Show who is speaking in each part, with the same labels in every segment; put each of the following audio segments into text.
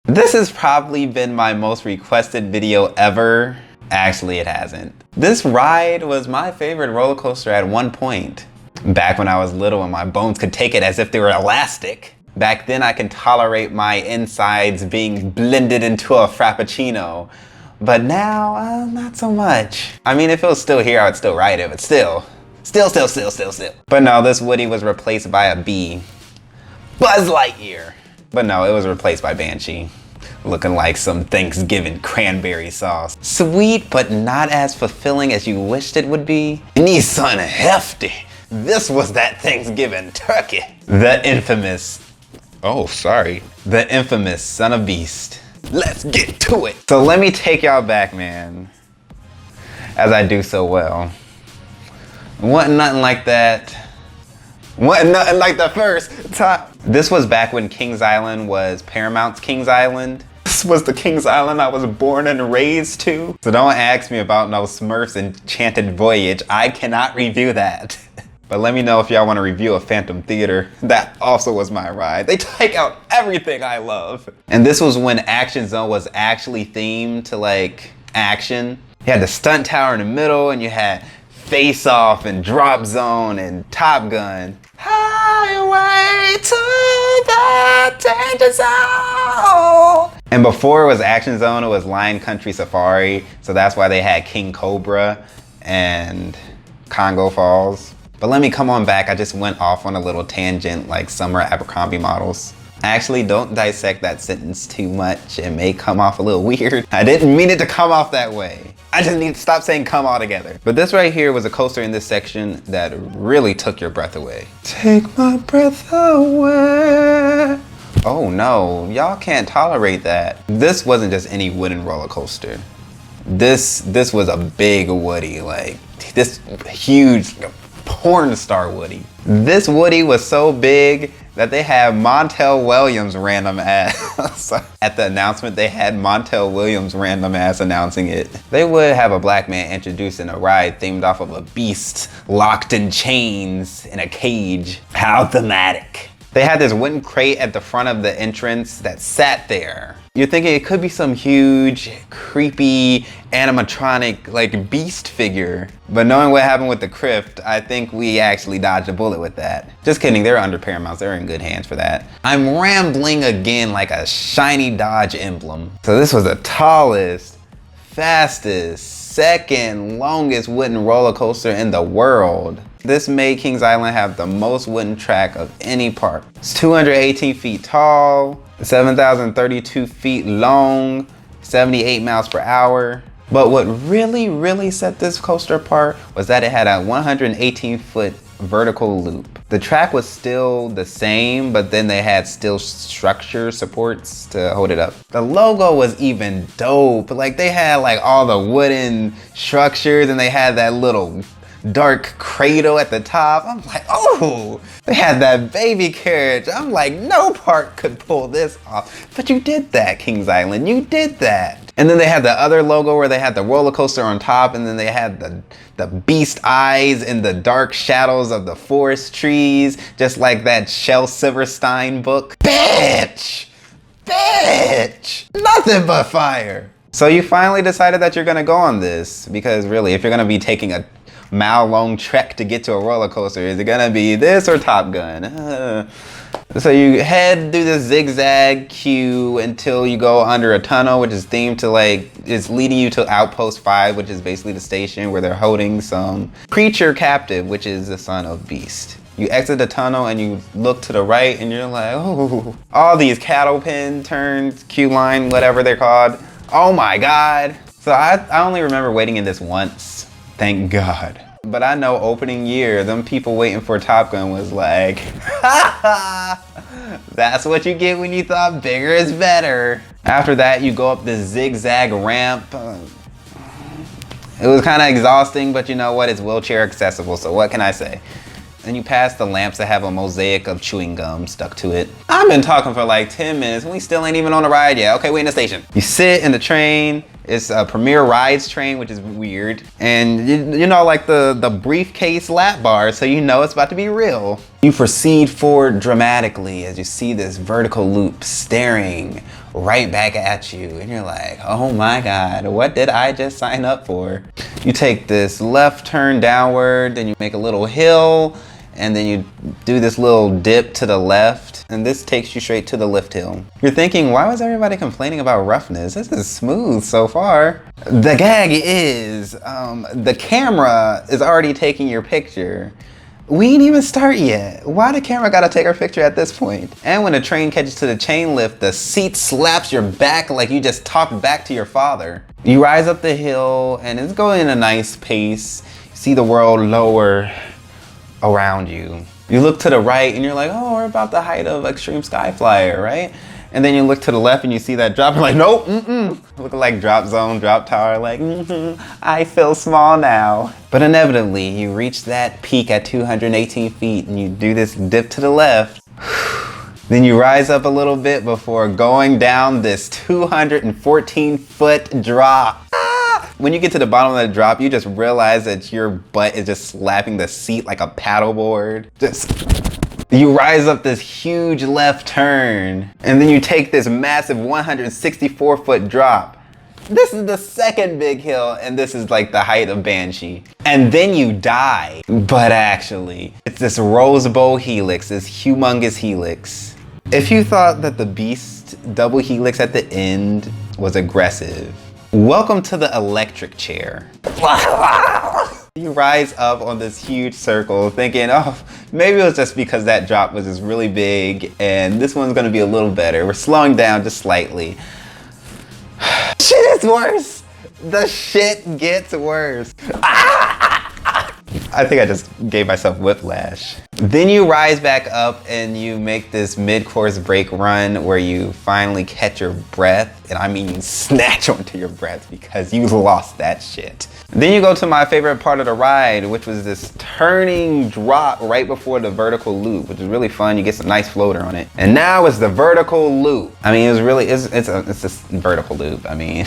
Speaker 1: This has probably been my most requested video ever. Actually, it hasn't. This ride was my favorite roller coaster at one point. Back when I was little and my bones could take it as if they were elastic. Back then I can tolerate my insides being blended into a frappuccino. But now, not so much. I mean, if it was still here, I would still ride it, but still. But no, this Woody was replaced by a bee. Buzz Lightyear. But no, it was replaced by Banshee. Looking like some Thanksgiving cranberry sauce. Sweet, but not as fulfilling as you wished it would be. You need something hefty. This was that Thanksgiving turkey. The infamous Son of Beast. Let's get to it. So let me take y'all back, man. As I do so well. Wasn't nothing like that. Wasn't nothing like the first time. This was back when Kings Island was Paramount's Kings Island. This was the Kings Island I was born and raised to. So don't ask me about no Smurfs Enchanted Voyage. I cannot review that. But let me know if y'all want to review a Phantom Theater. That also was my ride. They take out everything I love. And this was when Action Zone was actually themed to like action. You had the stunt tower in the middle and you had Face Off and Drop Zone and Top Gun. Highway to the danger zone. And before it was Action Zone, it was Lion Country Safari. So that's why they had King Cobra and Congo Falls. But let me come on back. I just went off on a little tangent like summer Abercrombie models. Actually, don't dissect that sentence too much. It may come off a little weird. I didn't mean it to come off that way. I just need to stop saying come altogether. But this right here was a coaster in this section that really took your breath away. Take my breath away. Oh no, y'all can't tolerate that. This wasn't just any wooden roller coaster. This was a big Woody, like this huge porn star Woody. This Woody was so big that they had Montel Williams random ass. At the announcement, they had Montel Williams random ass announcing it. They would have a black man introducing a ride themed off of a beast locked in chains in a cage. How thematic. They had this wooden crate at the front of the entrance that sat there. You're thinking it could be some huge, creepy, animatronic, like beast figure. But knowing what happened with the Crypt, I think we actually dodged a bullet with that. Just kidding, they're under Paramount, they're in good hands for that. I'm rambling again like a shiny Dodge emblem. So this was the tallest, fastest, second longest wooden roller coaster in the world. This made Kings Island have the most wooden track of any park. It's 218 feet tall, 7,032 feet long, 78 miles per hour. But what really set this coaster apart was that it had a 118-foot vertical loop. The track was still the same, but then they had steel structure supports to hold it up. The logo was even dope. Like they had like all the wooden structures and they had that little dark cradle at the top. I'm like, oh, they had that baby carriage. I'm like, no park could pull this off. But you did that, Kings Island, you did that. And then they had the other logo where they had the roller coaster on top and then they had the beast eyes in the dark shadows of the forest trees, just like that Shel Silverstein book. Bitch, nothing but fire. So you finally decided that you're gonna go on this because really, if you're gonna be taking a mile-long trek to get to a roller coaster, is it gonna be this or Top Gun? So you head through the zigzag queue until you go under a tunnel, which is themed to like, it's leading you to Outpost 5, which is basically the station where they're holding some creature captive, which is the son of Beast. You exit the tunnel and you look to the right and you're like, oh, all these cattle pen turns, queue line, whatever they're called. Oh my God. So I only remember waiting in this once. Thank God. But I know opening year, them people waiting for Top Gun was like, that's what you get when you thought bigger is better. After that, you go up this zigzag ramp. It was kind of exhausting, but you know what? It's wheelchair accessible, so what can I say? And you pass the lamps that have a mosaic of chewing gum stuck to it. I've been talking for like 10 minutes and we still ain't even on the ride yet. Okay, wait in the station. You sit in the train, It's a Premier Rides train, which is weird. And you know, like the briefcase lap bar, so you know it's about to be real. You proceed forward dramatically as you see this vertical loop staring right back at you. And you're like, oh my God, what did I just sign up for? You take this left turn downward, then you make a little hill, and then you do this little dip to the left, and this takes you straight to the lift hill. You're thinking, why was everybody complaining about roughness? This is smooth so far. The gag is, the camera is already taking your picture. We ain't even start yet. Why the camera gotta take our picture at this point? And when the train catches to the chain lift, the seat slaps your back like you just talked back to your father. You rise up the hill, and it's going at a nice pace. You see the world lower around you. You look to the right and you're like, oh, we're about the height of Extreme Sky Flyer, right? And then you look to the left and you see that drop, you're like, nope, looking like drop zone, drop tower, like, I feel small now. But inevitably, you reach that peak at 218 feet and you do this dip to the left. Then you rise up a little bit before going down this 214-foot drop. When you get to the bottom of the drop, you just realize that your butt is just slapping the seat like a paddleboard. You rise up this huge left turn, and then you take this massive 164-foot drop. This is the second big hill, and this is like the height of Banshee. And then you die. But actually, it's this Rose Bowl helix, this humongous helix. If you thought that the Beast double helix at the end was aggressive, welcome to the electric chair. You rise up on this huge circle thinking, oh, maybe it was just because that drop was just really big and this one's gonna be a little better. We're slowing down just slightly. Shit is worse. The shit gets worse. I think I just gave myself whiplash. Then you rise back up and you make this mid-course brake run where you finally catch your breath. And I mean you snatch onto your breath because you lost that shit. Then you go to my favorite part of the ride, which was this turning drop right before the vertical loop, which is really fun. You get some nice floater on it. And now it's the vertical loop. I mean, it's this vertical loop. I mean,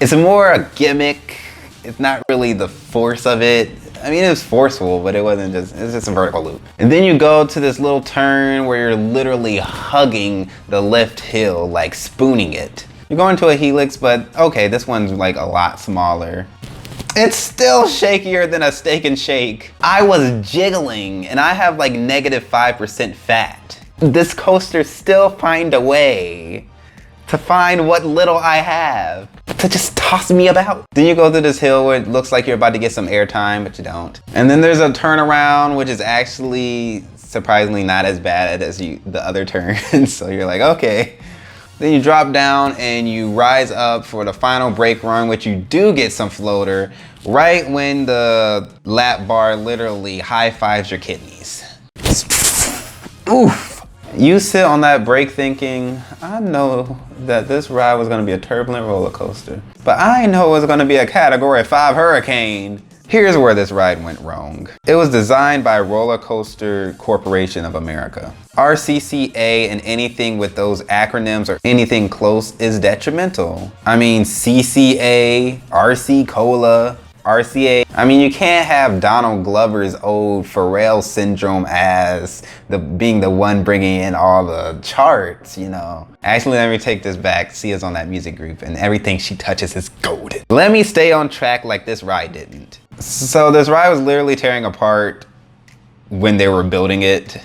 Speaker 1: it's more a gimmick. It's not really the force of it. I mean, it was forceful, but it's just a vertical loop. And then you go to this little turn where you're literally hugging the lift hill, like spooning it. You're going to a helix, but okay, this one's like a lot smaller. It's still shakier than a Steak and Shake. I was jiggling and I have like -5% fat. This coaster still find a way to find what little I have to just toss me about. Then you go through this hill where it looks like you're about to get some airtime, but you don't. And then there's a turnaround, which is actually surprisingly not as bad as the other turns. So you're like, okay. Then you drop down and you rise up for the final brake run, which you do get some floater right when the lap bar literally high-fives your kidneys. Oof. You sit on that brake thinking, I know that this ride was gonna be a turbulent roller coaster, but I know it was gonna be a Category 5 hurricane. Here's where this ride went wrong. It was designed by Roller Coaster Corporation of America. RCCA and anything with those acronyms or anything close is detrimental. I mean, CCA, RC Cola, RCA. I mean, you can't have Donald Glover's old Pharrell syndrome as being the one bringing in all the charts, you know. Actually, let me take this back. Sia's on that music group and everything she touches is golden. Let me stay on track like this ride didn't. So this ride was literally tearing apart when they were building it.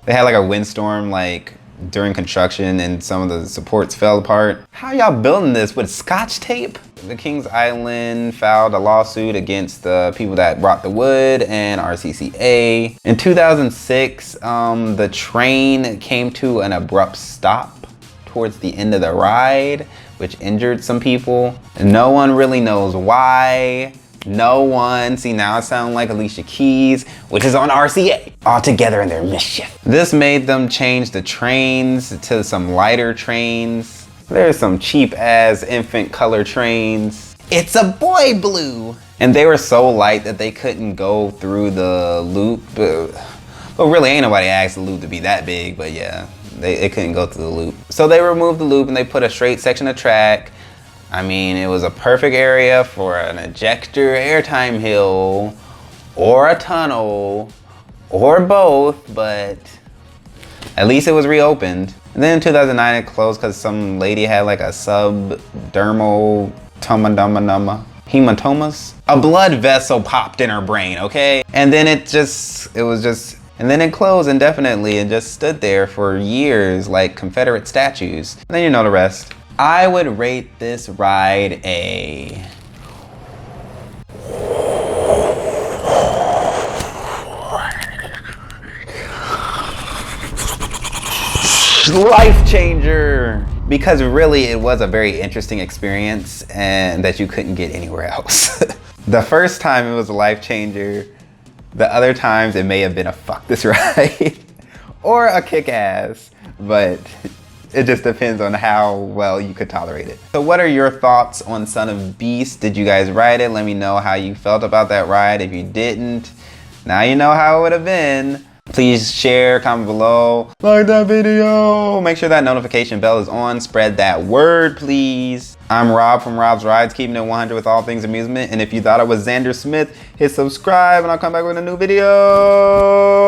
Speaker 1: They had like a windstorm like during construction and some of the supports fell apart. How y'all building this with Scotch tape? The Kings Island filed a lawsuit against the people that brought the wood and RCCA. In 2006, the train came to an abrupt stop towards the end of the ride, which injured some people. No one really knows why. No one. See, now I sound like Alicia Keys, which is on RCA. All together in their mischief. This made them change the trains to some lighter trains. There's some cheap ass infant color trains. It's a boy blue. And they were so light that they couldn't go through the loop. But really ain't nobody asked the loop to be that big, but yeah, it couldn't go through the loop. So they removed the loop and they put a straight section of track. I mean, it was a perfect area for an ejector airtime hill or a tunnel or both, but at least it was reopened. And then in 2009 it closed because some lady had like a subdermal hematomas. A blood vessel popped in her brain, okay? And then it then it closed indefinitely and just stood there for years like Confederate statues. And then you know the rest. I would rate this ride a life changer, because really it was a very interesting experience and that you couldn't get anywhere else. The first time it was a life changer. The other times it may have been a fuck this ride or a kick ass, but it just depends on how well you could tolerate it. So what are your thoughts on Son of Beast? Did you guys ride it? Let me know how you felt about that ride. If you didn't, now you know how it would have been. Please share, comment below, like that video. Make sure that notification bell is on. Spread that word, please. I'm Rob from Rob's Rides, keeping it 100 with all things amusement. And if you thought I was Xander Smith, hit subscribe and I'll come back with a new video.